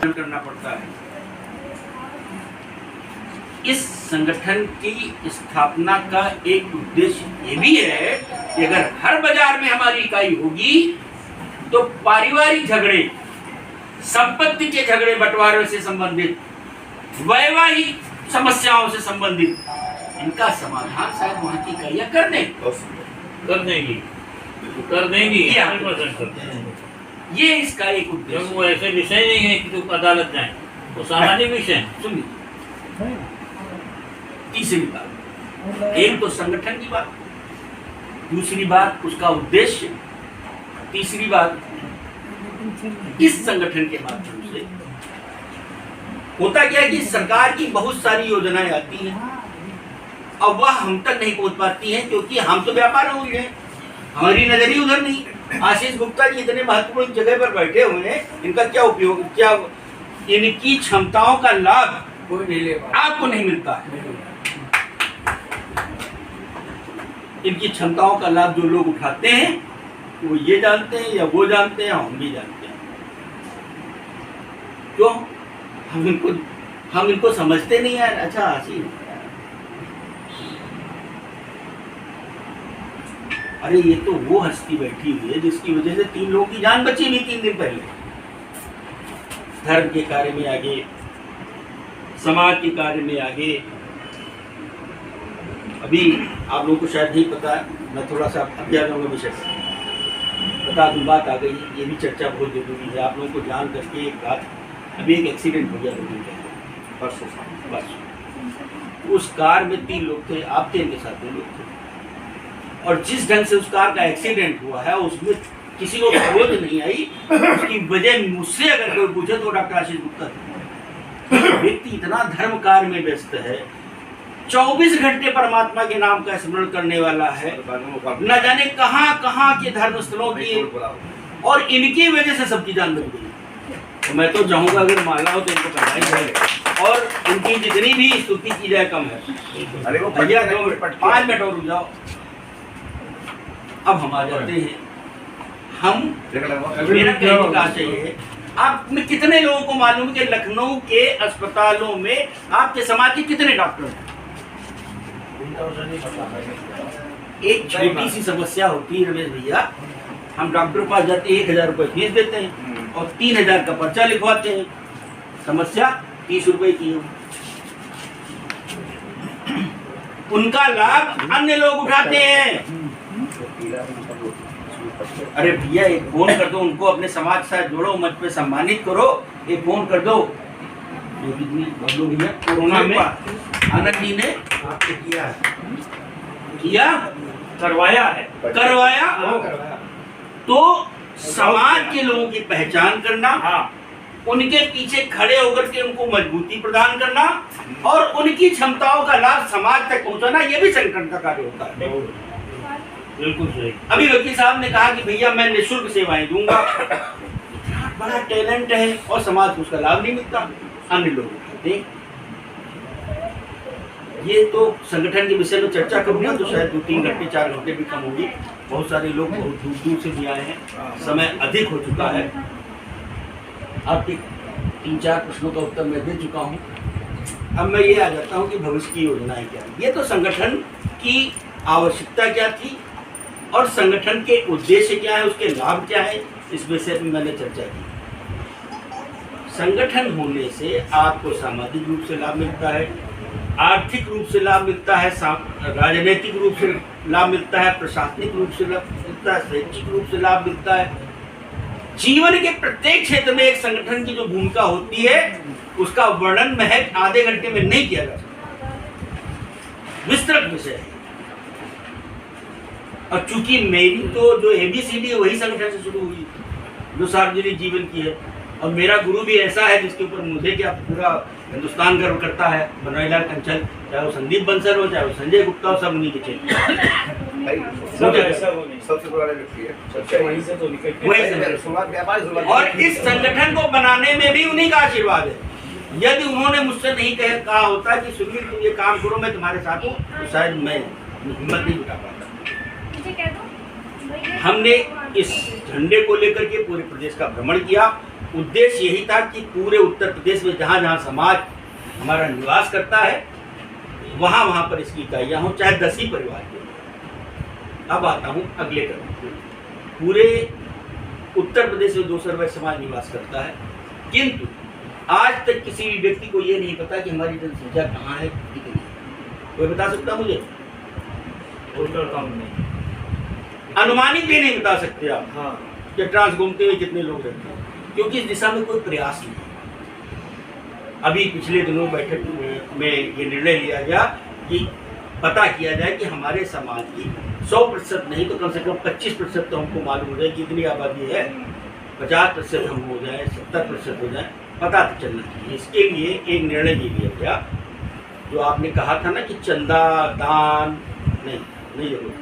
करना पड़ता है। इस संगठन की स्थापना का एक उद्देश्य ये भी है कि अगर हर बाजार में हमारी इकाई होगी तो पारिवारिक झगड़े, संपत्ति के झगड़े बंटवारे से संबंधित, वैवाहिक समस्याओं से संबंधित इनका समाधान शायद वहाँ की इकाइयाँ कर देंगी। ये इसका एक उद्देश्य। वो ऐसे विषय नहीं है कि तुम अदालत जाए, वो सामाजिक विषय है। सुनिए, तीसरी बात, एक तो संगठन की बात, दूसरी बात उसका उद्देश्य, तीसरी बात इस संगठन के माध्यम से होता क्या है कि सरकार की बहुत सारी योजनाएं आती हैं और वह हम तक नहीं पहुंच पाती हैं क्योंकि हम तो व्यापार में उलझे, हमारी नजर ही उधर नहीं। आशीष गुप्ता जी इतने महत्वपूर्ण जगह पर बैठे हुए हैं, इनका क्या उपयोग, क्या इनकी क्षमताओं का लाभ कोई नहीं ले पाता, आपको नहीं मिलता है। इनकी क्षमताओं का लाभ जो लोग उठाते हैं वो ये जानते हैं या वो जानते हैं, हम भी जानते हैं। क्यों? हम इनको समझते नहीं यार। अच्छा आशीष, अरे ये तो वो हस्ती बैठी हुई है जिसकी वजह से 3 लोगों की जान बची हुई 3 दिन पहले। धर्म के कार्य में आगे, समाज के कार्य में आगे। अभी आप लोगों को शायद नहीं पता है, मैं थोड़ा सा अभी आ जाऊंगा विषय पर, बता दूं, बात आ गई, ये भी चर्चा बहुत जरूरी है। आप लोगों को जान करके एक बात, अभी एक एक्सीडेंट हो गया परसों। उस कार में 3 लोग थे, आप थे, इनके साथ 2 लोग थे, और जिस ढंग से उस कार का एक्सीडेंट हुआ है उसमें किसी को समझ नहीं आई। उसकी वजह मुझसे अगर कोई पूछे तो डॉक्टर आशीष गुप्ता थे। व्यक्ति इतना धर्म कार्य में व्यस्त है, 24 घंटे परमात्मा के नाम का स्मरण करने वाला है, न जाने कहाँ के धर्म स्थलों की, और इनकी वजह से सबकी जान बच गई। तो मैं तो चाहूंगा अगर मानना हो तो इनको करना ही चाहिए, और इनकी जितनी भी स्तुति की जाए कम है। अरे वो भैया 5 मिनट और रुक जाओ। अब हम आ जाते हैं, मेरा कहने का आशय है, आप में कितने लोगों को मालूम है कि लखनऊ के अस्पतालों में आपके समाज के कितने डॉक्टर हैं? एक छोटी सी समस्या होती है रमेश भैया, हम डॉक्टर पास जाते हैं, 1000 रुपए फीस देते हैं और 3000 का पर्चा लिखवाते हैं, समस्या 30 रुपए की हो। उनका लाभ अन्य लोग उठाते हैं। अरे भैया एक फोन कर दो उनको, अपने समाज से जोड़ो, मंच पे सम्मानित करो, एक फोन कर दो। भैया कोरोना में आनंद जी ने करवाया तो समाज के लोगों की पहचान करना, उनके पीछे खड़े होकर के उनको मजबूती प्रदान करना और उनकी क्षमताओं का लाभ समाज तक पहुंचाना, ये भी संगठन का कार्य होता है। बिल्कुल सही। अभी वकील साहब ने कहा कि भैया मैं निःशुल्क सेवाएं दूंगा, इतना बड़ा टैलेंट है और समाज को उसका लाभ नहीं मिलता, अन्य लोग उठाते हैं। ये तो संगठन के विषय में चर्चा करूंगा तो शायद 2-3 घंटे 4 घंटे भी कम होगी। बहुत सारे लोग बहुत दूर दूर से भी आए हैं, समय अधिक हो चुका है। आपके 3-4 प्रश्नों का उत्तर मैं दे चुका हूँ। अब मैं ये आ जाता हूँ कि भविष्य की योजनाएं क्या है। ये तो संगठन की आवश्यकता क्या थी और संगठन के उद्देश्य क्या है, उसके लाभ क्या है, इस विषय में मैंने चर्चा की। संगठन होने से आपको सामाजिक रूप से लाभ मिलता है, आर्थिक रूप से लाभ मिलता है, राजनीतिक रूप से लाभ मिलता है, प्रशासनिक रूप से लाभ मिलता है, शैक्षिक रूप से लाभ मिलता है। जीवन के प्रत्येक क्षेत्र में एक संगठन की जो भूमिका होती है उसका वर्णन महज आधे घंटे में नहीं किया जा सकता, विस्तृत विषय है। और चूंकि मेरी तो जो ABCD वही संगठन से शुरू हुई जो सार्वजनिक जीवन की है, और मेरा गुरु भी ऐसा है जिसके ऊपर मुझे क्या पूरा हिंदुस्तान गर्व करता है, बनवारीलाल कंचल, चाहे वो संदीप बंसल हो, चाहे वो संजय गुप्ता हो, सब उन्हीं के क्षेत्र सबसे पुराने व्यक्ति है, सबसे वहीं से तो निकल। और इस संगठन को बनाने में भी उन्हीं का आशीर्वाद है। यदि उन्होंने मुझसे नहीं कहा होता कि सुनील तुम ये काम करो, मैं तुम्हारे साथ हूँ, तो शायद मैं हिम्मत नहीं जुटा पाता। हमने इस झंडे को लेकर के पूरे प्रदेश का भ्रमण किया उद्देश्य यही था कि पूरे उत्तर प्रदेश में जहाँ जहाँ समाज हमारा निवास करता है वहाँ वहाँ पर इसकी इकाइयाँ हों, चाहे 10 ही परिवार के हों। अब आता हूँ अगले कदम पे। पूरे उत्तर प्रदेश में 2 सर्वे समाज निवास करता है, किंतु आज तक किसी भी व्यक्ति को ये नहीं पता कि हमारी जनसंख्या कहाँ है, कितनी है। कोई बता सकता मुझे? टोटल काउंट नहीं, अनुमानित भी नहीं बता सकते आप हाँ कि ट्रांस घूमते हुए कितने लोग रहते हैं, क्योंकि इस दिशा में कोई प्रयास नहीं है। अभी पिछले दिनों बैठक में ये निर्णय लिया गया कि पता किया जाए कि हमारे समाज की 100% नहीं तो कम से कम 25% तो हमको मालूम हो जाए कि इतनी आबादी है, 50% हम हो जाए, 70% हो जाए, पता तो चलना चाहिए। इसके लिए एक निर्णय ये लिया गया, जो आपने कहा था ना कि चंदा दान नहीं जरूरत,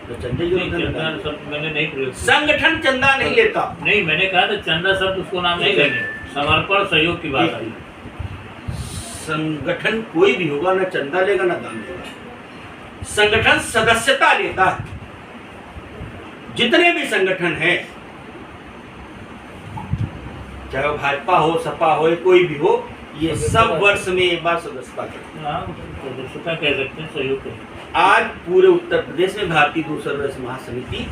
तो चंदे की नहीं, जरूरत चंदा नहीं। शब्द मैंने नहीं प्रयोग किया। संगठन चंदा नहीं लेता। नहीं, मैंने कहा था चंदा शब्द उसको नाम नहीं लेंगे, समर्पण सहयोग की बात आई। संगठन कोई भी होगा ना चंदा लेगा ना दान लेगा, संगठन सदस्यता लेता है। जितने भी संगठन हैं, चाहे वो भाजपा हो, सपा हो, कोई भी हो, ये सब वर्ष में एक बार सदस्यता करते हैं। हाँ, सदस्यता कह सकते हैं, सहयोग कह सकते हैं। आज पूरे उत्तर प्रदेश में भारतीय दूर सर्वे महासमिति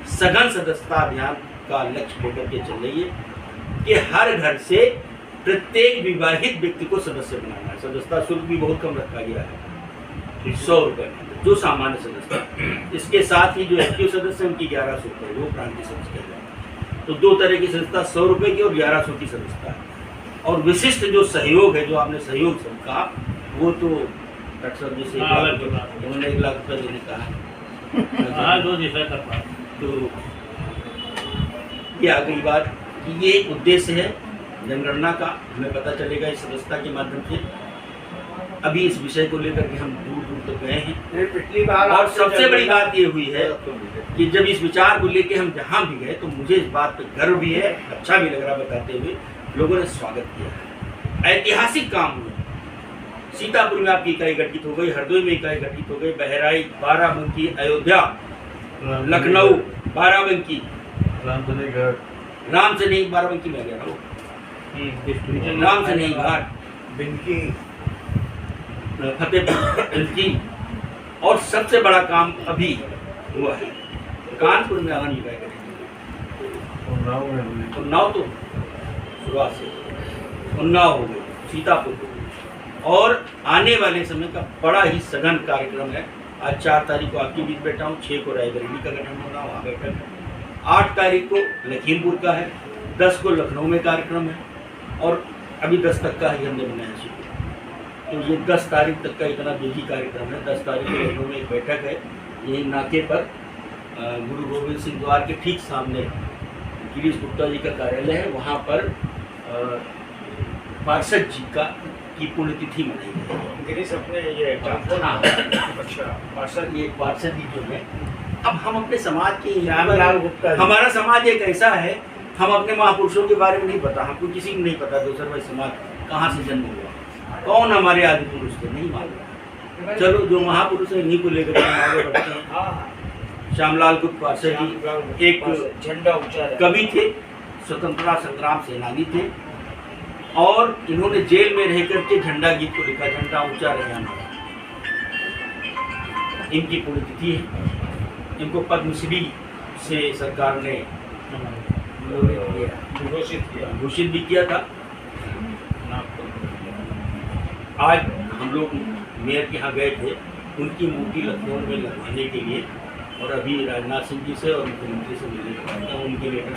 सघन सदस्यता अभियान का लक्ष्य लेकर के चल रही है कि हर घर से प्रत्येक विवाहित व्यक्ति को सदस्य बनाना है। सदस्यता शुल्क भी बहुत कम रखा गया है, 100 रुपये जो सामान्य सदस्य। इसके साथ ही जो एक्टिव सदस्य हैं उनकी 1100 रुपये, वो प्रांतीय सदस्य कहते हैं। तो 2 तरह की सदस्यता, 100 रुपये की और 1100 की सदस्यता है। और विशिष्ट जो सहयोग है, जो आपने सहयोग सब कहा, वो तो डॉक्टर साहब जैसे उन्होंने 1 लाख रुपये देने कहा है। हाँ, जो जैसा कर पाए। तो ये आ गई बात कि ये उद्देश्य है जनगणना का, हमें पता चलेगा इस सदस्यता के माध्यम से। अभी इस विषय को लेकर के हम दूर दूर तक गए हैं, पिछली बार और सबसे बड़ी बात ये हुई है कि जब इस विचार को लेके हम जहाँ भी गए तो मुझे इस बात पे गर्व भी है, अच्छा भी लग रहा बताते हुए। लोगों ने स्वागत किया, ऐतिहासिक काम हुआ। सीतापुर में आपकी इकाई गठित हो गई, हरदोई में इकाई गठित हो गई, बहराइच, बाराबंकी, अयोध्या, लखनऊ, बाराबंकी, राम से नहीं बाराबंकी में गया ना, राम से नहीं घाट, बिनकी, फतेहपुर, और सबसे बड़ा काम अभी हुआ है कानपुर में आगामी इकाई गठित। उन्नाव तो शुरुआत से उन्नाव हो गई, सीतापुर हो गई, और आने वाले समय का बड़ा ही सघन कार्यक्रम है। आज 4 तारीख को आपके बीच बैठा हूँ, 6 को रायबरेली का गठन होना, वहाँ बैठक है। 8 तारीख को लखीमपुर का है, 10 को लखनऊ में कार्यक्रम है, और अभी 10 तक का ही हमने बनाया शुरू। तो ये 10 तारीख तक का इतना बिजी कार्यक्रम है। 10 तारीख को लखनऊ में एक बैठक है, यही नाके पर गुरु गोविंद सिंह द्वार के ठीक सामने गिरीश गुप्ता जी का कार्यालय है, वहाँ पर पार्षद जी की पुण्यतिथि मनाई गई। गिरीश अपने ये हाँ, अच्छा पार्षद, ये पार्षद जी जो है, अब हम अपने समाज के श्यामलाल गुप्ता जी। हमारा समाज एक ऐसा है, हम अपने महापुरुषों के बारे में नहीं पता, हमको किसी को नहीं पता दूसरा भाई समाज कहाँ से जन्म हुआ, कौन हमारे आदि पुरुष थे, नहीं मालूम। चलो जो महापुरुष है इन्हीं को लेकर हम आगे बढ़ते हैं। श्यामलाल गुप्त पार्षद जी एक झंडा ऊंचा कवि थे, स्वतंत्रता संग्राम सेनानी थे, और इन्होंने जेल में रह करके झंडा गीत को लिखा, झंडा ऊंचा रहे हमारा। इनकी पुण्यतिथि है। इनको पद्मश्री से सरकार ने घोषित भी किया था। आज हम लोग मेयर के यहाँ गए थे, उनकी मूर्ति लखनऊ में लगवाने के लिए, और अभी राजनाथ सिंह जी से और मुख्यमंत्री से मिलने के बाद उनके लेटर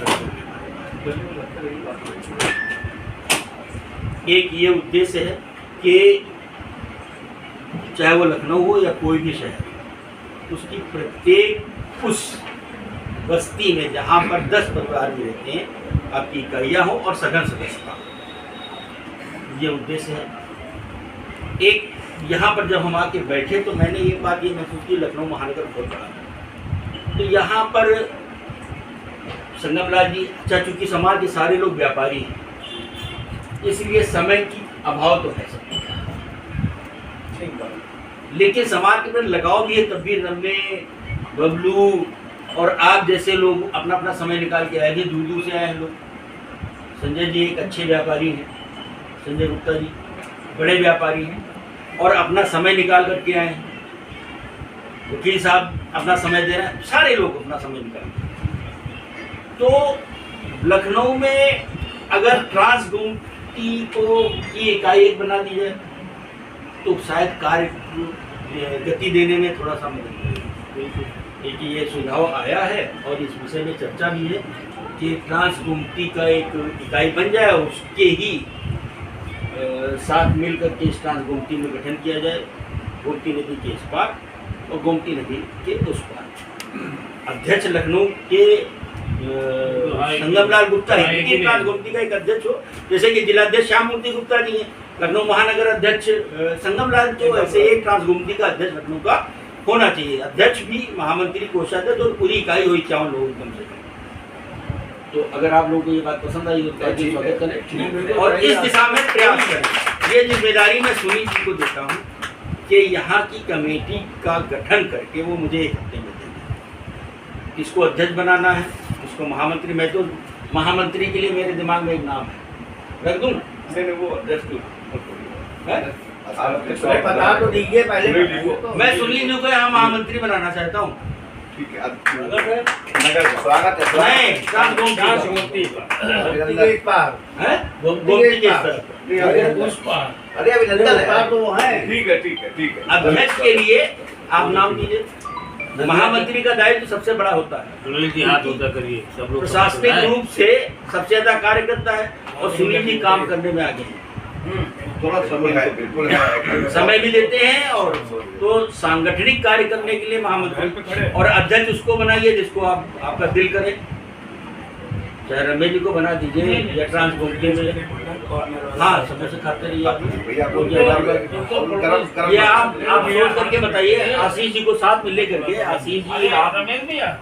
एक ये उद्देश्य है कि चाहे वो लखनऊ हो या कोई भी शहर, उसकी प्रत्येक उस बस्ती में जहाँ पर 10 परिवार भी रहते हैं, आपकी इकाइयाँ हो और सघन सदस्यता, ये उद्देश्य है। एक यहाँ पर जब हम आके बैठे तो मैंने ये बात ये महसूस की, लखनऊ महानगर बहुत बड़ा है, तो यहाँ पर संगमलाल जी, अच्छा चूँकि समाज के सारे लोग व्यापारी हैं, इसलिए समय की अभाव तो है सब, लेकिन समाज के प्रति लगाव भी है। तब भी रम्मे, बबलू और आप जैसे लोग अपना अपना समय निकाल के आए थे, दूर दूर से आए हैं लोग, संजय जी एक अच्छे व्यापारी हैं, संजय गुप्ता जी बड़े व्यापारी हैं और अपना समय निकाल करके आए हैं। वकील साहब अपना समय दे रहे हैं, सारे लोग अपना समय निकाल रहे हैं। तो लखनऊ में अगर ट्रांस गोमती को की इकाई एक बना दी जाए तो शायद कार्य गति देने में थोड़ा सा मदद मिलेगी। एक ये सुझाव आया है और इस विषय में चर्चा भी है कि ट्रांस गोमती का एक इकाई बन जाए और उसके ही साथ मिल करके इस ट्रांस गोमती में गठन किया जाए, गोमती नदी के इस पार और गोमती नदी के उस पार। अध्यक्ष लखनऊ के संगमलाल गुप्ता है कि ट्रांस गोमती का एक अध्यक्ष हो, जैसे कि जिलाध्यक्ष श्याम मूर्ति गुप्ता जी हैं, लखनऊ महानगर अध्यक्ष संगमलाल, तो ऐसे एक ट्रांस गोमती का अध्यक्ष लखनऊ का होना चाहिए। अध्यक्ष भी, महामंत्री, कोषाध्यक्ष और पूरी इकाई हो 51 लोग कम से कम। तो अगर आप लोगों को ये बात पसंद आई तो स्वागत करें और इस दिशा में प्रयास करें। ये जिम्मेदारी मैं सुनील जी को देता हूँ कि यहाँ की कमेटी का गठन करके वो मुझे 1 हफ्ते में देंगे। किसको अध्यक्ष बनाना है, किसको महामंत्री, मैं तो महामंत्री के लिए मेरे दिमाग में एक नाम है, रख दूँ? नहीं वो अध्यक्ष बता तो दीजिए पहले। मैं सुनील जी को यहाँ महामंत्री बनाना चाहता हूँ। ठीक है, स्वागत है। नहीं, ट्रांस गोमती गोमती गोमती के पार। है, गोमती के इस तरफ। उस पार अरे अभिनंदन है। ठीक है, ठीक है, ठीक है। अध्यक्ष के लिए आप नाम दीजिए। महामंत्री का दायित्व सबसे बड़ा होता है, सुनील जी हाथ ऊंचा करिए, सब लोग प्रशासनिक रूप से सबसे ज्यादा कार्य करता है और सुनील जी काम करने में आगे हैं। थोड़ा समय है, बिल्कुल है। समय भी देते हैं और तो सांगठनिक कार्य करने के लिए महामंत्री और अध्यक्ष उसको बनाइए जिसको आपका दिल करे। चाहे रमेश जी को बना दीजिए या ट्रांस गोमती में, हाँ समय से खाते रहिए। ये आप सोच करके बताइए। आशीष जी को साथ में लेकर के, आशीष जी आप रमेश भैया